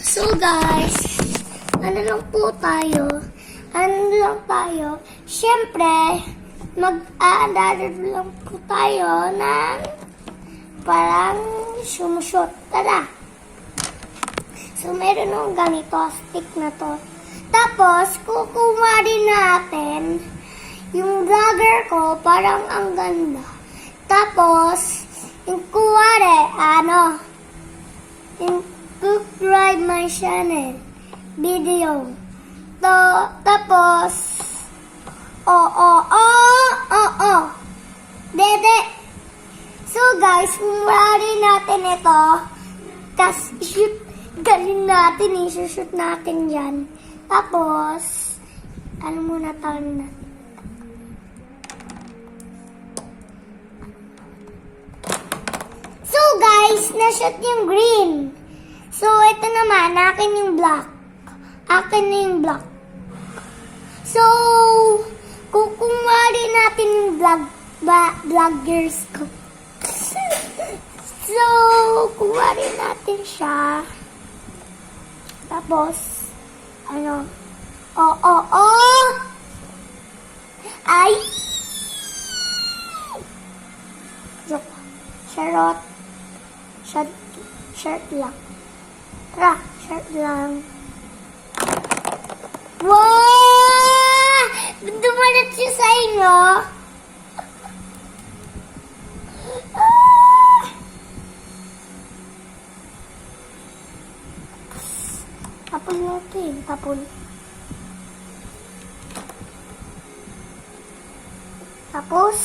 So guys, ano lang po tayo? Siyempre, mag-aandar lang po tayo ng parang sumushoot. Tara! So, meron nung ganito, stick na to. Tapos, kukuha rin natin yung vlogger ko, parang ang ganda. Tapos, yung kuwari, yung subscribe my channel, video. Tapos, Dede. So guys, kumuha rin natin ito. Tapos, galing natin shoot natin yan. Tapos, ano muna tayo natin? So guys, na-shoot yung green. So, ito naman, akin yung black. Akin na yung black. So, kukuha rin natin yung vloggers ko. So, kuha rin natin siya. Tapos, ay! Joke. Charot. Shirt lang. Tara, shirt lang. Wow! Dumalat siya sa inyo. Tapon natin. Tapon. Tapos,